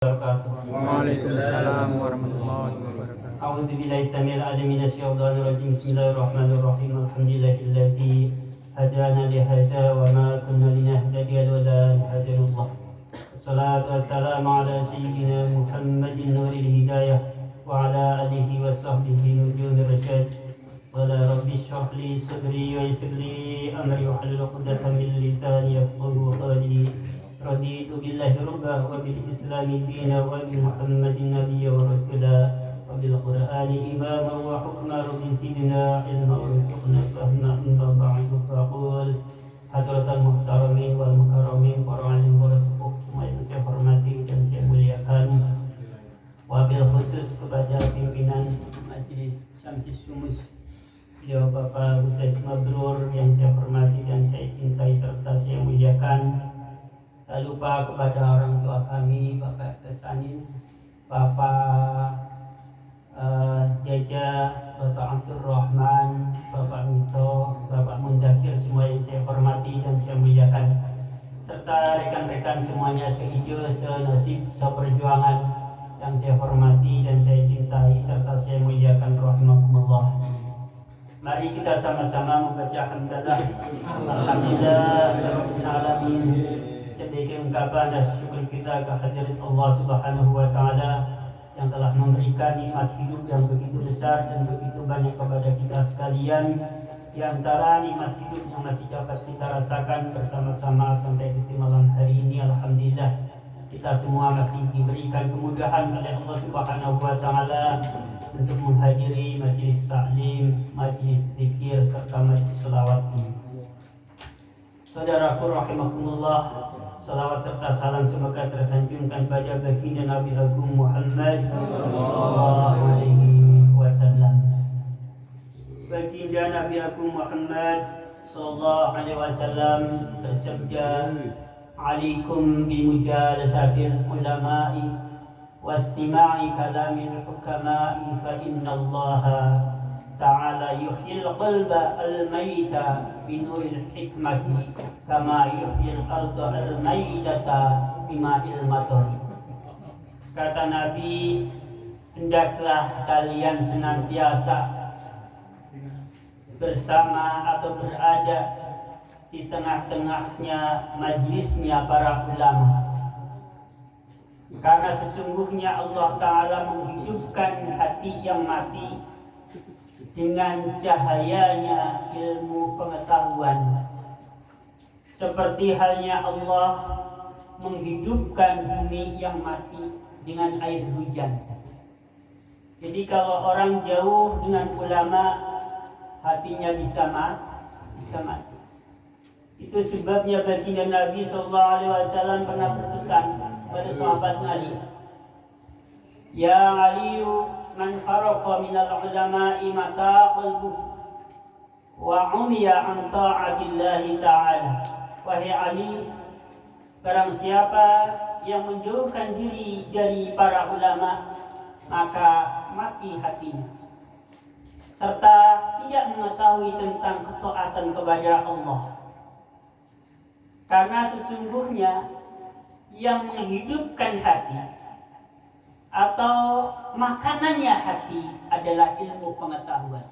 Waalaikumsalam warahmatullahi wabarakatuh. أعوذ بالله السميع العليم من الشيطان الرجيم. بسم الله الرحمن الرحيم. الحمد لله الذي هدانا لهذا وما كنا لنهتدي لولا أن هدانا الله. الصلاة والسلام على سيدنا محمد نور الهداية وعلى آله وصحبه نجوم الرشاد. قال رب اشرح لي صدري ويسر لي أمري واحلل عقدة من لساني يفقهوا قولي. رضيت بالله ربا وبالإسلام دينا وبمحمد نبيا ورسولا وبالقرآن إماما وحكما. رب زدنا علما وارزقنا فهما. أما بعد فأقول حضرة المحترمين والمكرمين para alim para sepuh semua yang saya hormati dan saya muliakan, wabil khusus kepada pimpinan Majelis Syamsis Syumus, beliau Bapak Ustaz Mabrur yang saya hormati dan saya cintai serta saya muliakan. Tak lupa kepada orang tua kami, Bapak Kesanin, Bapak Jaja, Bapak Abdul Rahman, Bapak Mito, Bapak Mundasir, semua yang saya hormati dan saya muliakan, serta rekan-rekan semuanya sehijau, senasib, seperjuangan yang saya hormati dan saya cintai serta saya muliakan, rahimakumullah. Mari kita sama-sama membaca hamdalah. Alhamdulillah rabbil alamin. Sebagai ungkapan dan syukur kita kehadirat Allah Subhanahu wa taala yang telah memberikan nikmat hidup yang begitu besar dan begitu banyak kepada kita sekalian. Di antara nikmat hidup yang masih dapat kita rasakan bersama-sama sampai di malam hari ini, alhamdulillah kita semua masih diberikan kemudahan oleh Allah Subhanahu wa taala untuk menghadiri majelis taklim, majelis zikir serta majelis selawat ini. Saudaraku rahimakumullah, salawat serta salam semoga tersanjungkan pada baginda Nabi Agung Muhammad sallallahu alaihi wasallam. Baginda Nabi Agung Muhammad sallallahu alaihi wasallam bersabda, "Alaikum bimujalasatil ulama'i wastima'i kalamil hukama'i fa innallaha ta'ala yuhyil qalba al-mayta binuril hikmati kama yuhyil arda al-maytata bima'il matar." Kata Nabi, hendaklah kalian senantiasa bersama atau berada di tengah-tengahnya majlisnya para ulama, karena sesungguhnya Allah Ta'ala menghidupkan hati yang mati dengan cahayanya ilmu pengetahuan, seperti halnya Allah menghidupkan bumi yang mati dengan air hujan. Jadi kalau orang jauh dengan ulama, hatinya bisa mati. Itu sebabnya baginda Nabi SAW pernah berpesan pada sahabat Ali, "Ya Aliyu, man faraqa minal ulama'i mata qalbuhu wa umiya an ta'atillahi ta'ala." Wahai Ali, barang siapa yang menjauhkan diri dari para ulama, maka mati hatinya, serta tidak mengetahui tentang ketaatan kepada Allah. Karena sesungguhnya yang menghidupkan hati atau makanannya hati adalah ilmu pengetahuan.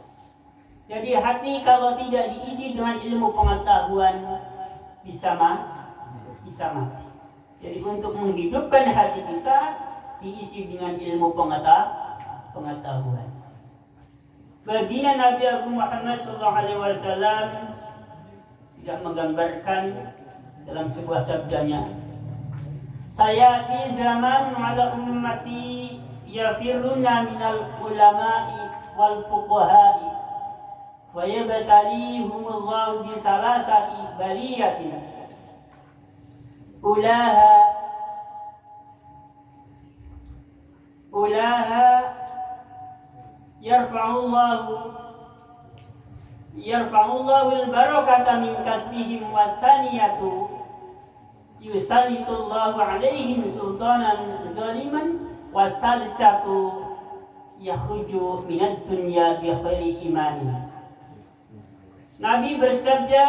Jadi hati kalau tidak diisi dengan ilmu pengetahuan bisa mati. Jadi untuk menghidupkan hati kita diisi dengan ilmu pengetahuan. Baginda Nabi Agung Muhammad SAW tidak menggambarkan dalam sebuah sabdanya, "Saya di zaman ala ummati yafiruna minal ulama'i wal fuqaha'i wa yabtalihumullahu bi thalathati baliyatin ulaha yarfa'ullahu al-barakata min kasbihim wa thaniyatu yusallitullahu alaihim sultanan zaliman wa thalithatu yakhruju minad dunya bi khairi imani." Nabi bersabda,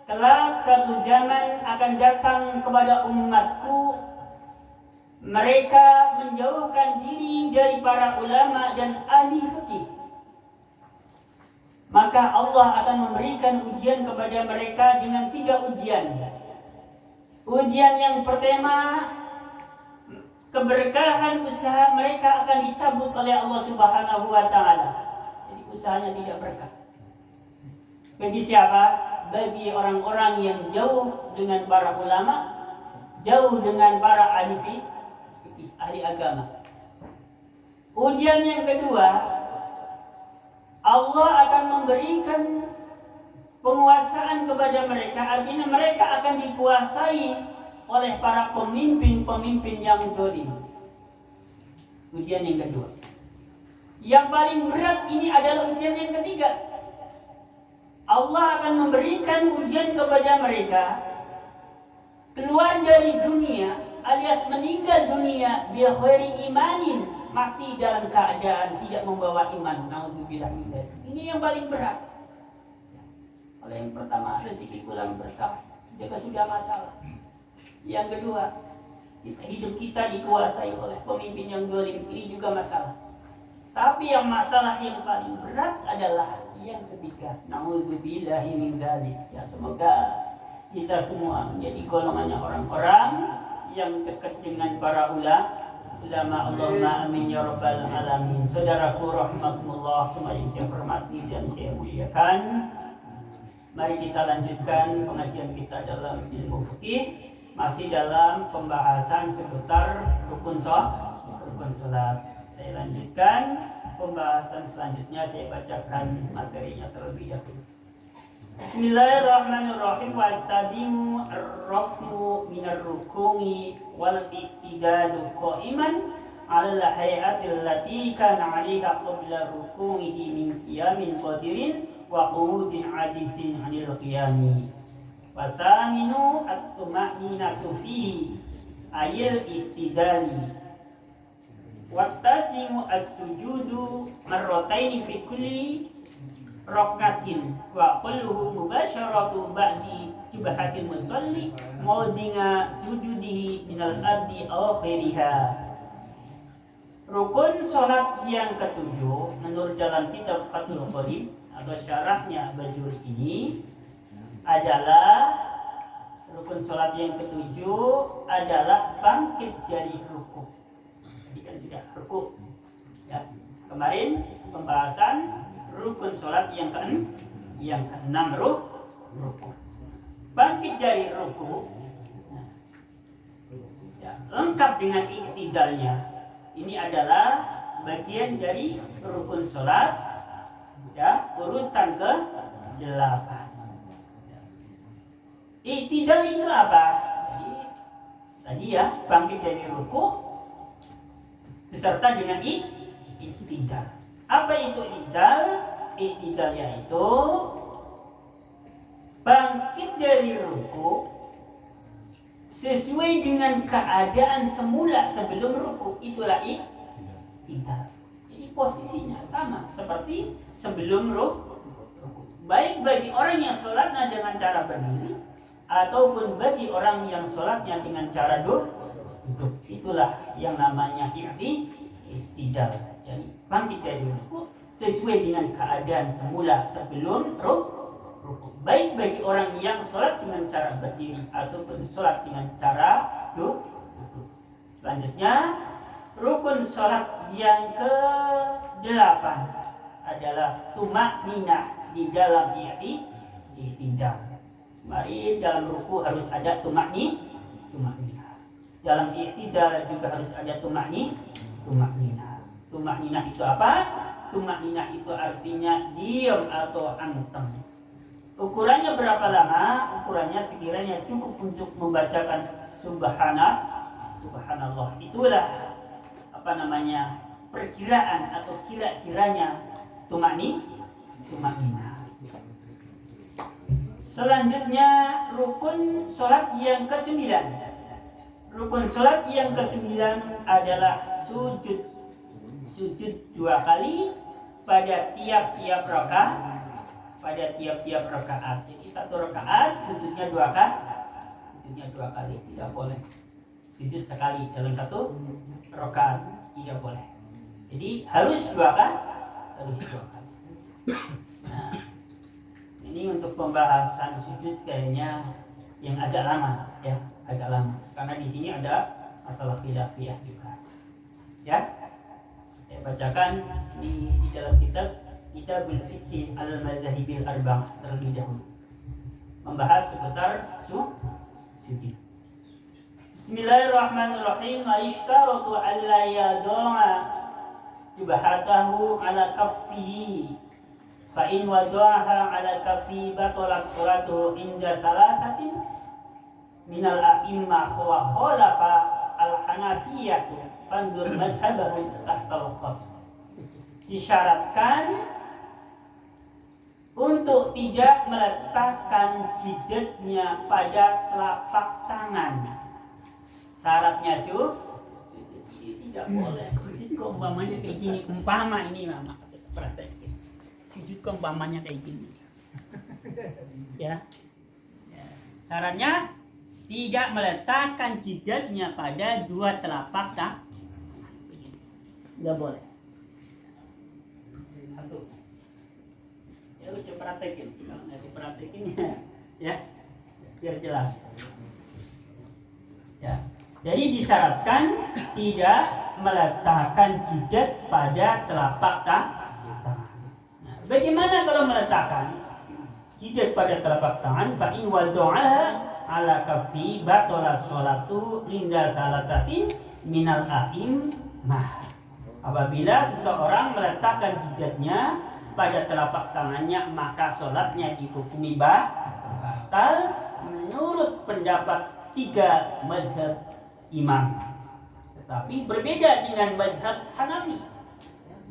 kelak satu zaman akan datang kepada umatku mereka menjauhkan diri dari para ulama dan ahli fikih, maka Allah akan memberikan ujian kepada mereka dengan 3 ujian. Ujian yang pertama, keberkahan usaha mereka akan dicabut oleh Allah Subhanahu wa taala. Jadi usahanya tidak berkah. Bagi siapa? Bagi orang-orang yang jauh dengan para ulama, jauh dengan para ahli fikih, ahli agama. Ujian yang kedua, Allah akan memberikan penguasaan kepada mereka, artinya mereka akan dikuasai oleh para pemimpin-pemimpin yang zalim. Ujian yang kedua. Yang paling berat ini adalah ujian yang ketiga. Allah akan memberikan ujian kepada mereka keluar dari dunia alias meninggal dunia bi khairi imanin, mati dalam keadaan tidak membawa iman. Naudzubillah min dzalik. Ini yang paling berat. Kalau yang pertama rezeki kurang berkah, jika sudah masalah. Yang kedua, hidup kita dikuasai oleh pemimpin yang zalim, ini juga masalah. Tapi yang masalah yang paling berat adalah yang ketiga. Naudzubillah min dzalik. Ya, semoga kita semua menjadi golongannya orang-orang yang dekat dengan para ulama. Allahumma amin ya rabbal alamin. Saudaraku rahimakumullah, semua yang saya hormati dan saya muliakan, mari kita lanjutkan pengajian kita dalam ilmu fikih, masih dalam pembahasan seputar rukun salat. Saya lanjutkan pembahasan selanjutnya, saya bacakan materinya terlebih dahulu. Bismillahirrahmanirrahim. Wastadimu ar-rafmu minar rukuni wal iktidalu qa'iman ala hayatil lati kana 'alaiha qabla rukunihi min qiyamin qadirin wa qu'udin 'ajizin 'anil qiyami. Wasaminu at-tuma'ninatu fihi ayil iktidali. Wattasimu as-sujudu marrataini fi kulli rakatin wa kulluhu mubasharatu ba'di jubhatil musalli maudinga sujudihi minal ardi akhiriha. Rukun salat yang ketujuh menurut dalam kitab Fathul Qorib atau syarahnya Bajuri ini adalah rukun salat yang ketujuh adalah bangkit dari ruku. Tadi kan sudah ruku. Ya, kemarin pembahasan rukun salat yang keenam ruku. Bangkit dari ruku, ya, lengkap dengan iktidalnya. Ini adalah bagian dari rukun salat, ya, urutan ke-8. Iktidal itu apa? Tadi ya, bangkit dari ruku beserta dengan iktidal. Apa itu iktidal? Iktidal yaitu bangkit dari ruku sesuai dengan keadaan semula sebelum ruku. Itulah iktidal. Jadi posisinya sama seperti sebelum ruku. Baik bagi orang yang sholatnya dengan cara berdiri ataupun bagi orang yang sholatnya dengan cara duduk. Itulah yang namanya iktidal. Jadi bangkit dari ruku sesuai dengan keadaan semula sebelum ruku. Baik bagi orang yang sholat dengan cara berdiri ataupun sholat dengan cara duduk. Selanjutnya, rukun sholat yang ke-8 adalah tuma'ninah di dalam iktidal. Mari dalam ruku harus ada tuma'ninah. Dalam iktidal juga harus ada tuma'ninah. Tuma'ninah itu apa? Tuma'ninah itu artinya diam atau anteng. Ukurannya berapa lama? Ukurannya sekiranya cukup untuk membacakan subhanallah. Itulah perkiraan atau kira-kiranya tuma'ninah. Selanjutnya rukun sholat yang ke-9. Rukun sholat yang ke-9 adalah sujud 2 kali pada tiap-tiap rakaat. Jadi 1 rakaat sujudnya 2 kali. Tidak boleh sujud sekali dalam satu rakaat, tidak boleh. Jadi harus 2 kali, harus 2 kali. Nah, ini untuk pembahasan sujud kayaknya yang agak lama ya, agak lama. Karena di sini ada masalah khilafiyah juga. Ya, saya bacakan di dalam Kitabul Fiqh Al-Madzahibil Arba'ah terlebih dahulu. Membahas seputar sujud. Bismillahirrahmanirrahim. Aishtaratu alla yadu'a jubhatahu ala kaffihi fa in wada'aha ala kaffi batalat salatuhu inda salasatin minal a'immah wa khalafa al-hanafiyyah fandur madhabahu tahtal khat. Disyaratkan untuk tidak meletakkan jidatnya pada telapak tangan. Syaratnya ini tidak boleh. Sujud umpamanya kayak gini, umpama ini mama praktekin. Sujud umpamanya kayak gini. Ya. Syaratnya tidak meletakkan jidatnya pada 2 telapak tangan. Enggak boleh. Satu. Ya lu coba praktekin, kalau nggak dipraktekin ya biar jelas. Ya. Jadi disyaratkan tidak meletakkan jidat pada telapak tangan. Nah, bagaimana kalau meletakkan jidat pada telapak tangan? Fa in wada'aha ala kaffi batalat sholatu inda salasatin minal a'immah. Apabila seseorang meletakkan jidatnya pada telapak tangannya, maka sholatnya dihukumi batal menurut pendapat 3 mazhab imam. Tetapi berbeda dengan mazhab Hanafi.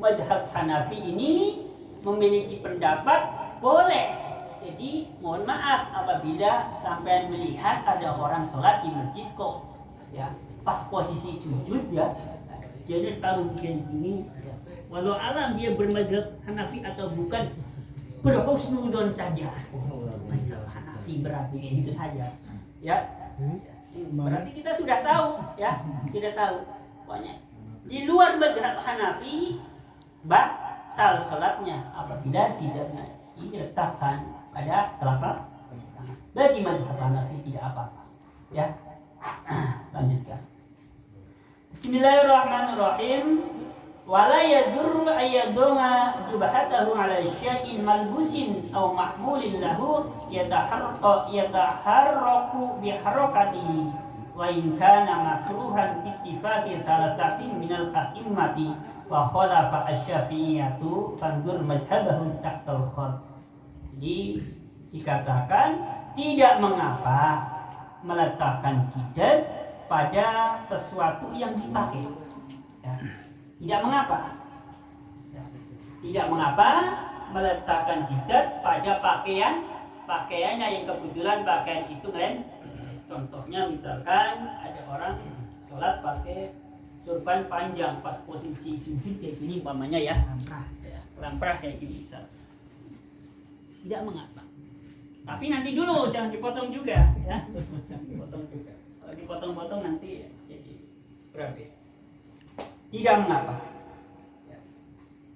Mazhab Hanafi ini memiliki pendapat boleh. Jadi mohon maaf apabila sampai melihat ada orang sholat di masjid kok ya pas posisi sujud ya, jadi taruh begini. Walau alam dia bermadzhab Hanafi atau bukan, berhusnudzon saja. Mazhab Hanafi berarti gitu saja. Ya. Berarti kita sudah tahu ya, kita tahu. Pokoknya di luar mazhab Hanafi batal salatnya apabila tidak diletakkan pada telapak tangan. Bagi mazhab Hanafi tidak apa-apa. Ya. Lanjutkan. Bismillahirrahmanirrahim. Wala yadurru ayyadunga jubhatahu ala syai'in malbusin aw mahmulin lahu yataharraku biharakatihi wa in kana makruhan bittifaqi salasatin minal a'immati wa khalafa asy-syafi'iyyatu fandur madhhabahu tahtal khat. Jadi dikatakan tidak mengapa meletakkan jidat pada sesuatu yang dipakai ya. Tidak mengapa. Tidak mengapa meletakkan jidat pada pakaiannya yang kebetulan pakaian itu kan. Contohnya misalkan ada orang sholat pakai sorban panjang pas posisi sujud kayak gini umpamanya ya. Lamprah kayak gini misal. Tidak mengapa. Tapi nanti dulu jangan dipotong juga ya. Dipotong juga. Kalau dipotong-potong nanti jadi berapa? Tidak mengapa.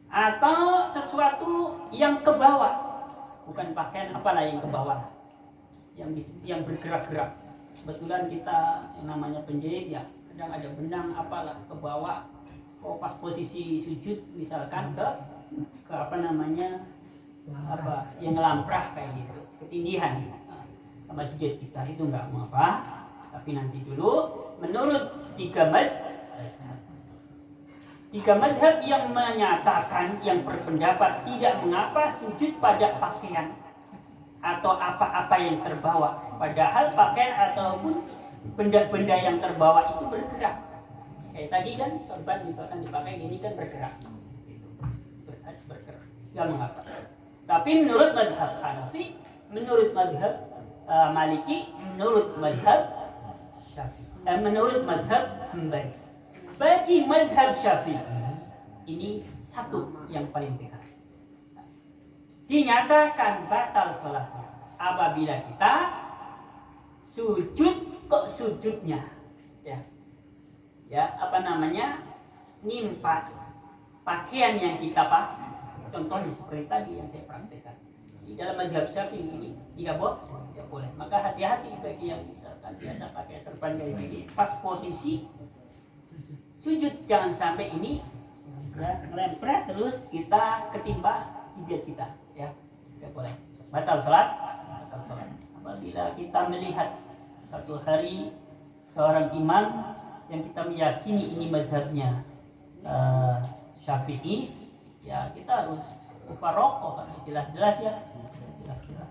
Atau sesuatu yang ke bawah, bukan pakaian apalah yang ke bawah, yang bergerak-gerak. Kebetulan kita yang namanya penjahit ya, kadang ada benang apalah ke bawah. Oh, pas posisi sujud misalkan ke apa namanya apa yang lamprah kayak gitu, ketindihan sama jidat kita itu enggak mengapa. Tapi nanti dulu menurut 3 mazhab yang menyatakan, yang berpendapat tidak mengapa sujud pada pakaian atau apa-apa yang terbawa, padahal pakaian ataupun benda-benda yang terbawa itu bergerak. Kayak tadi kan sorban misalkan dipakai gini kan bergerak. Bergerak. Tidak mengapa. Tapi menurut mazhab Hanafi, menurut mazhab Maliki, menurut mazhab Syafi'i, menurut mazhab Hambali. Bagi mazhab Syafi'i ini satu yang paling dekat. Dinyatakan batal sholatnya apabila kita sujud kok sujudnya ya, ya nimpa pakaian yang kita pakai. Contohnya seperti tadi yang saya praktekkan. Di dalam mazhab Syafi'i ini tidak boleh. Maka hati-hati bagi yang misalkan biasa pakai serban kayak gini, pas posisi sujud jangan sampai ini ngelempret terus kita ketimpa jidat kita, ya. Tidak boleh. Batal salat. Apabila kita melihat satu hari seorang imam yang kita meyakini ini mazhabnya Syafi'i, ya kita harus mufaroqah karena jelas-jelas ya. Jelas-jelas.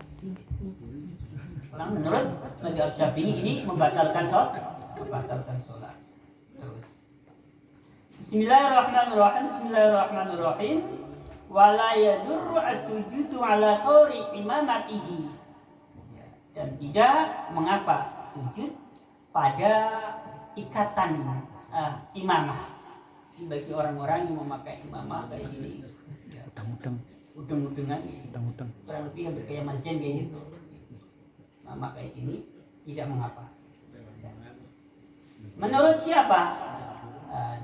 Karena menurut mazhab Syafi'i ini membatalkan sholat. Terus. Bismillahirrahmanirrahim. Wala yadurru as-sujudu ala qawri imamatihi. Dan tidak mengapa sujud pada ikatan imamah. Bagi orang-orang yang memakai imamah kayak gini. Udeng-udengan. Kurang lebih hampir kayak masjid kayak gitu. Imamah kayak gini tidak mengapa. Menurut siapa?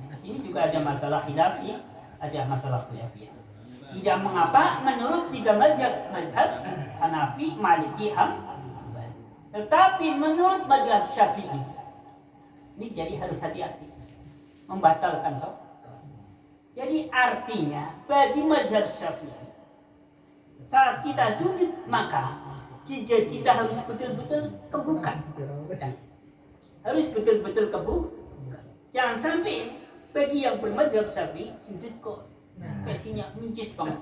Di sini juga ada masalah khilafiyah. Tidak mengapa menurut tiga mazhab Hanafi, Maliki, Hambali. Tetapi menurut mazhab Syafi'i ini jadi harus hati-hati membatalkan sholat. Jadi artinya bagi mazhab Syafi'i saat kita sujud maka jidat kita harus betul-betul kebuka. Harus betul-betul kebuka. Jangan sampai bagi yang bermadzhab Syafi'i sujud kok pecinya mincis banget.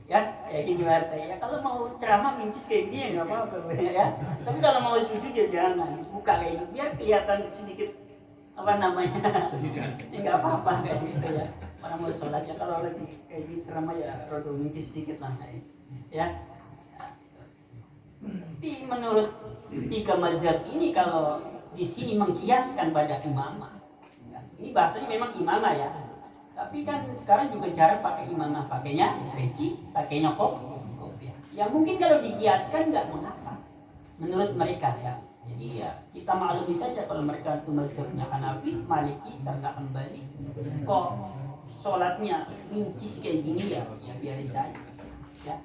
Ya, kayak gini ya. Kalau mau ceramah mincis kayak gini ya enggak apa-apa ya. Tapi kalau mau sujud ya jangan buka kayak gitu biar kelihatan sedikit enggak apa-apa kayak gitu ya. Orang mau sholat ya kalau lagi kayak gini ceramah ya rada mincis sedikit lah ya. Tapi menurut tiga mazhab ini kalau di sini mengkiaskan pada imamah. Ini bahasanya memang imamah ya. Tapi kan sekarang juga jarang pakai imamah, pakainya peci, pakainya kopiah. Ya mungkin kalau dikiaskan nggak mengapa. Menurut mereka ya. Jadi ya kita maklumi saja kalau mereka itu mazhabnya Hanafi, Maliki, serta Hambali. Kok sholatnya mincis kayak gini ya biarin saja. Ya.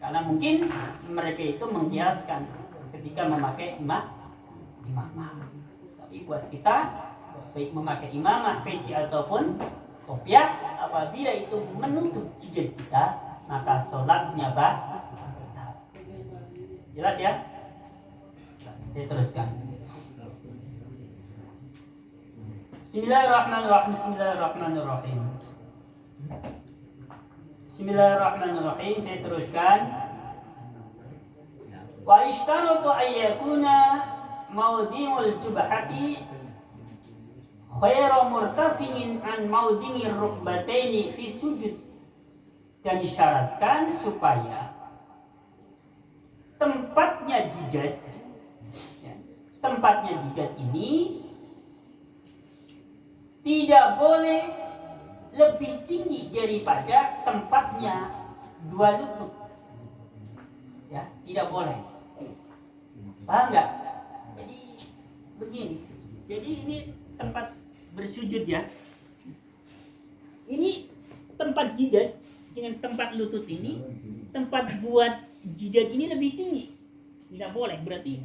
Karena mungkin mereka itu mengkiaskan ketika memakai imamah. Tapi buat kita baik memakai imamah, peci ataupun kopiah, apabila itu menutup jidat kita, maka sholatnya batal. Jelas ya? Saya teruskan. Bismillahirrahmanirrahim. Saya teruskan. Wa ishtaratu ayyakuna mawdi'ul jubhati khairu murtafi'in an mawdi'ir rukbataini fi sujud. Dan disyaratkan supaya tempatnya jidat ini tidak boleh lebih tinggi daripada tempatnya dua lutut. Ya, tidak boleh. Paham nggak? Jadi begini. Jadi ini tempat bersujud ya. Ini tempat jidat dengan tempat lutut ini, tempat buat jidat ini lebih tinggi. Tidak boleh. Berarti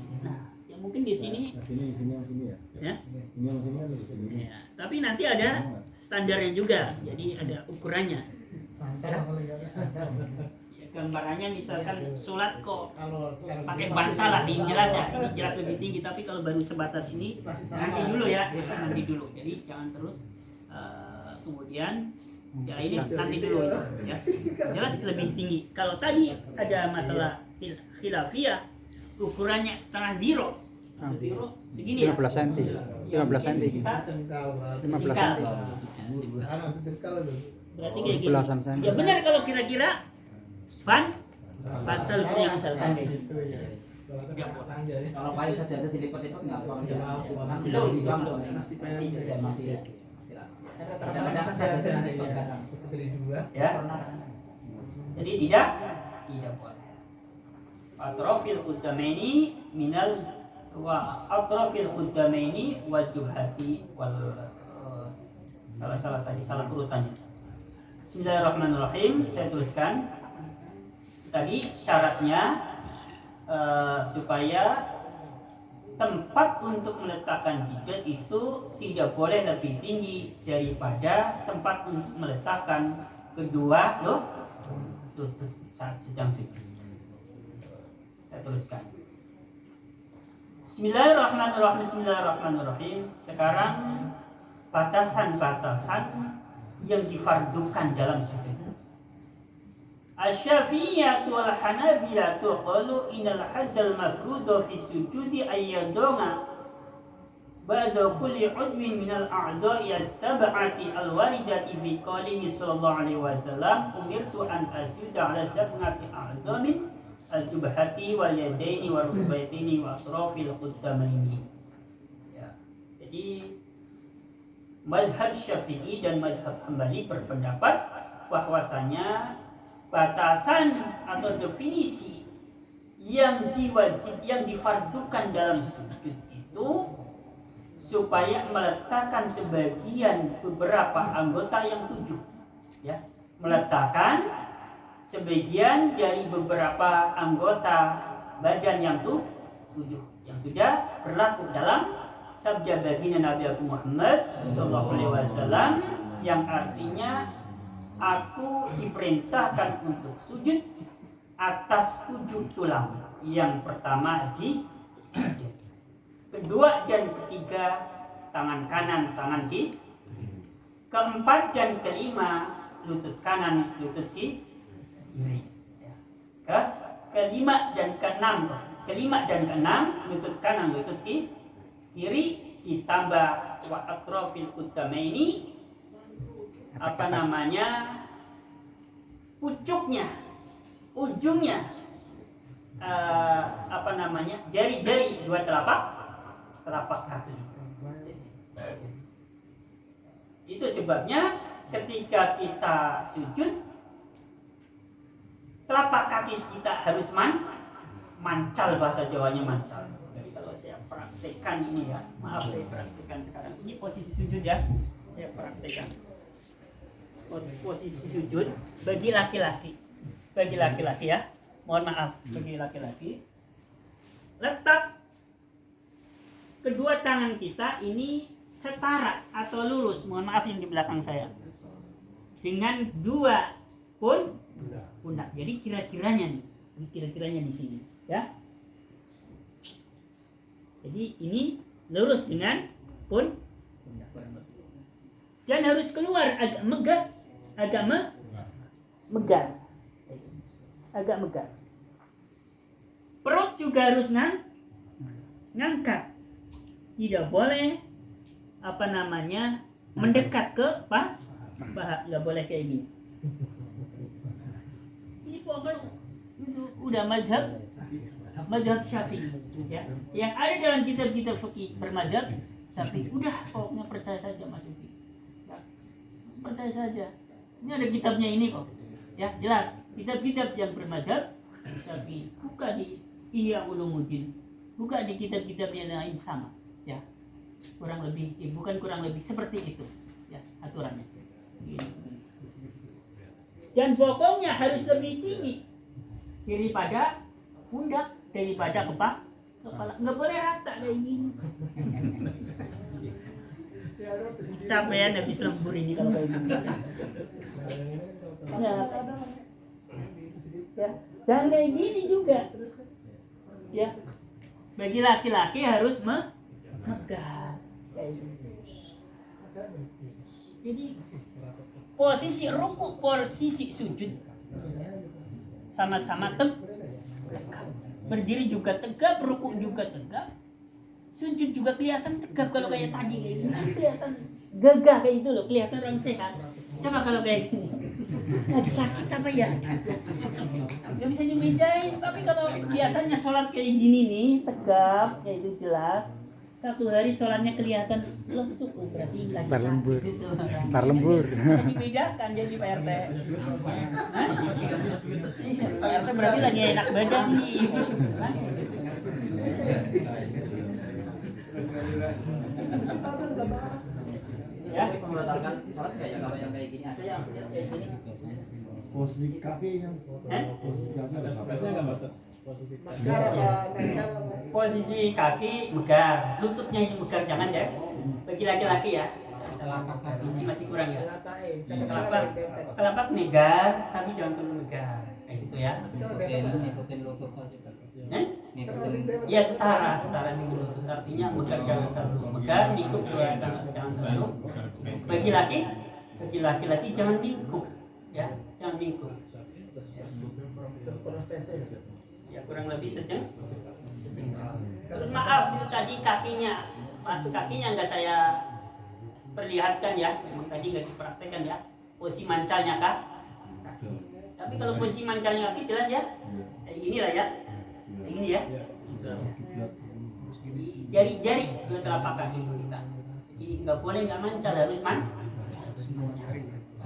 ya mungkin di sini. Sini ya. Ya. Tapi nanti ada standarnya juga. Jadi ada ukurannya. Ya. Gambarannya misalkan sholat kok pakai bantal lah, ini jelas ya, ini jelas lebih tinggi. Tapi kalau baru sebatas ini nanti dulu ya, nanti dulu. Jadi jangan terus kemudian ya ini nanti dulu ya. Jelas lebih tinggi. Kalau tadi ada masalah khilafiyah, ukurannya setengah zero. Segini ya. 15 cm. 15 cm. 15 cm. Berarti kayak gini. Ya benar kalau kira-kira bantal yang misalkan kayak gitu. Kalau pakai saja ada dilipat-lipat nggak apa-apa. Masih. Kadang-kadang saja dilipat kadang. Ya. Jadi tidak boleh. Atrofil utamaini minal wa atrafil qudamaini wal jubhati wal salah tadi salah urutannya. Bismillahirrahmanirrahim. Saya tuliskan tadi syaratnya supaya tempat untuk meletakkan jidat itu tidak boleh lebih tinggi daripada tempat untuk meletakkan kedua lutut saat sedang sujud. Saya tuliskan. Bismillahirrahmanirrahim. Sekarang batasan-batasan yang difardukan dalam sujud. Asy-Syafi'iyyah wal Hanabilah qalu innal haddal mafruḍa fi sujudi ayyadunga ba'da kulli 'udwin minal a'dha'i as-sab'ati al-waridati fi qoulihi sallallahu alaihi wasallam umirtu an asjuda 'ala sab'ati a'dhamin al-jubhati wal yadaini wal rukbataini wa atrafil qudamaini. Ya. Jadi mazhab Syafi'i dan mazhab Hambali berpendapat bahwasanya batasan atau definisi yang difardukan dalam sujud itu supaya meletakkan sebagian beberapa anggota yang 7, ya, meletakkan sebagian dari beberapa anggota badan yang 7 yang sudah berlaku dalam sabda baginda Nabi Muhammad SAW yang artinya aku diperintahkan untuk sujud atas 7 tulang. Yang pertama di kedua dan ketiga tangan kanan, tangan kiri. Keempat dan kelima lutut kanan, lutut kiri. Kelima dan keenam lutut kanan, lutut kiri ditambah wa atrafil qudamaini ujungnya jari-jari 2 telapak kaki. Itu sebabnya ketika kita sujud telapak kaki kita harus mancal, bahasa Jawanya mancal. Jadi kalau saya praktekkan ini ya, maaf saya praktekkan sekarang ini posisi sujud ya, saya praktekkan posisi sujud bagi laki-laki ya, mohon maaf, bagi laki-laki letak kedua tangan kita ini setara atau lurus, mohon maaf yang di belakang saya, dengan 2 pundak. Jadi kira-kiranya di sini ya. Jadi ini lurus dengan pundak dan harus keluar agak megar. Perut juga harus ngangkat. Tidak boleh mendekat ke paha, nggak boleh kayak gini. Ini pokoknya itu udah mazhab Syafi'i ya. Yang ada dalam kitab-kitab fikih bermadzhab Syafi'i. Udah pokoknya percaya saja Mas Uki. Ya, percaya saja. Ini ada kitabnya ini kok. Ya, jelas. Kitab-kitab yang bermadzhab Syafi'i. Buka di Ihya Ulumuddin. Buka di kitab-kitab yang lain sama, ya. Bukan kurang lebih seperti itu. Ya, aturannya. Dan bokongnya harus lebih tinggi daripada pundak, daripada kepala. Nggak boleh rata kayak gini. Capean habis lembur ini kalau kayak gini. Ya, jangan kayak gini juga. Ya, bagi laki-laki harus megah kayak gini. Jadi posisi rukuk, posisi sujud sama-sama tegap. Berdiri juga tegap, rukuk juga tegap, sujud juga kelihatan tegap. Kalau kayak tadi kayak gini kelihatan gagah kayak itu loh, kelihatan orang sehat. Coba kalau kayak gini lagi sakit apa ya, nggak bisa dibedain. Tapi kalau biasanya sholat kayak gini nih tegap kayak itu jelas. Satu hari sholatnya kelihatan lesuk, berarti lagi sakit gitu. Lembur. Bisa dibedakan jadi Pak RT. Pak RT berarti lagi enak badan nih. Ya. Membatalkan sholat nggak ya kalau yang kayak gini? Ada yang kayak gini. Posisi kaki yang posisi kaki Ada spesialnya nggak Mas? Posisi Posisi kaki megar, lututnya itu megar, jangan ya. Bagi laki-laki ya. Telapak kaki ini masih kurang ya. Telapak megar, tapi jangan terlalu megar. Kayak gitu ya. Ikutin lutut aja. Ya setara dengan lutut. Artinya megar jangan terlalu megar, nikuk juga jangan terlalu. Bagi laki-laki jangan nikuk, ya, jangan nikuk. Ya kurang lebih sejam. Terus maaf itu tadi kakinya nggak saya perlihatkan ya, memang tadi nggak dipraktekkan ya. Posisi mancalnya kak. Tapi kalau posisi mancalnya kaki jelas ya. Kayak gini lah ya. Kayak gini ya. Jari-jari dua telapak kaki kita. Jadi nggak boleh nggak mancal, harus mancal.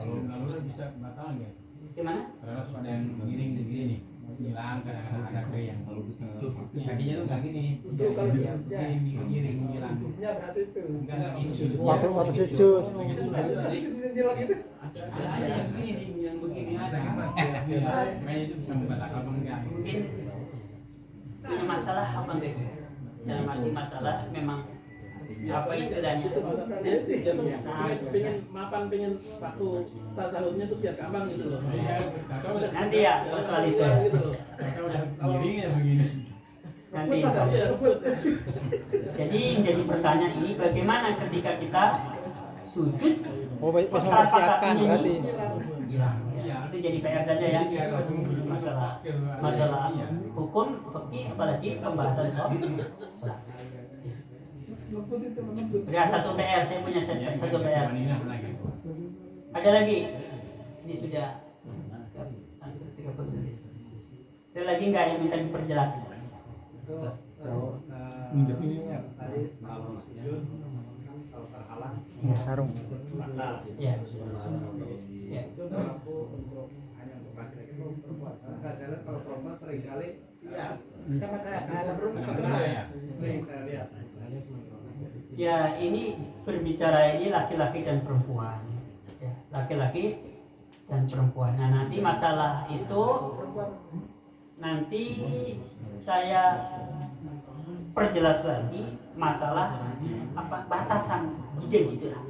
kalau bisa batal nggak? Gimana? Karena ada yang begini nih, hilang kadang-kadang ada kayak yang kakinya tuh nggak gini, giring hilang. Ya berarti itu. Waktu sujud. Ada aja yang begini nih, yang begini ada. Makanya itu bisa membatalkan apa enggak? Mungkin punya masalah apa enggak? Dalam arti masalah memang apa istilahnya? Pengen waktu tasawufnya tuh biar gampang gitu loh. Nanti ya soal itu. Mereka udah giring ya begini. Nanti. Jadi yang jadi pertanyaan ini bagaimana ketika kita sujud? Oh, pas mempersiapkan berarti. Ya, itu jadi PR saja ya. Masalah hukum, fikih, apalagi pembahasan soal. Ya satu PR, saya punya satu PR. Ada lagi? Ini sudah 30. Ada lagi nggak yang minta diperjelas? Ya, sarung. Ya. Ya. Itu berlaku untuk hanya untuk laki-laki atau perempuan. Karena saya lihat kalau perempuan sering kali ya karena kayak perempuan ya sering saya lihat. Ya ini berbicara ini laki-laki dan perempuan. Ya, laki-laki dan perempuan. Nah nanti masalah itu nanti saya perjelas lagi masalah apa batasan jidat gitu lah.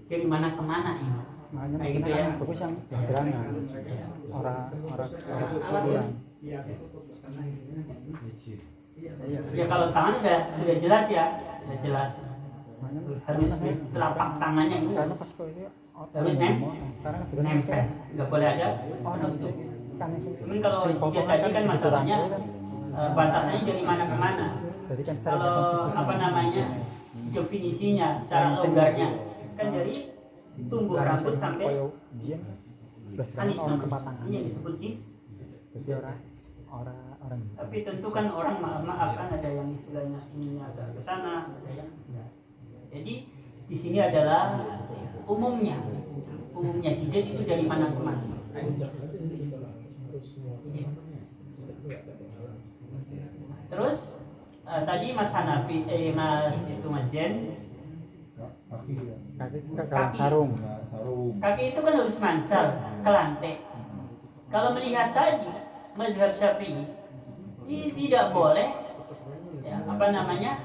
Dari mana ke mana ini? Kayak gitu ya. Bagus yang gerangan. Orang kurang. Ya kalau tangan sudah jelas ya, sudah jelas. Harus telapak tangannya itu Karena pas itu harus nempel, nggak boleh ada penutup. Cuman kalau dia tadi kan masalahnya batasannya dari mana ke mana. Kalau apa namanya definisinya secara longgarnya kan dari tumbuh rambut sampai alis namanya. Ini yang disebut jadi orang. Tapi tentu kan orang maaf kan ada yang istilahnya ini agak ke sana, ada yang enggak. Jadi di sini adalah umumnya jidat itu dari mana ke mana. Terus tadi Mas Hanafi, Mas Zen, Kaki sarung. kaki itu kan harus mancal ke lantai. Kalau melihat tadi mazhab Syafi'i ini tidak boleh ya, apa namanya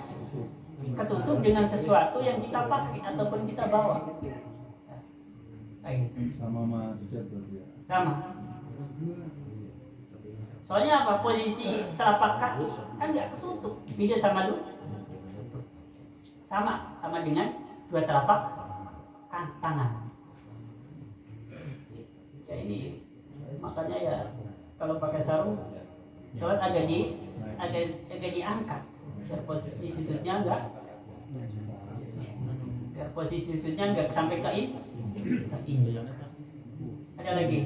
ketutup dengan sesuatu yang kita pakai ataupun kita bawa. Sama berarti ya. Sama. Soalnya apa? Posisi telapak kaki kan nggak ketutup. Beda sama lu. Sama dengan dua telapak tangan. Ya ini makanya ya kalau pakai sarung sholat agak diangkat biar posisi sujudnya enggak sampai ke ini. Ada lagi?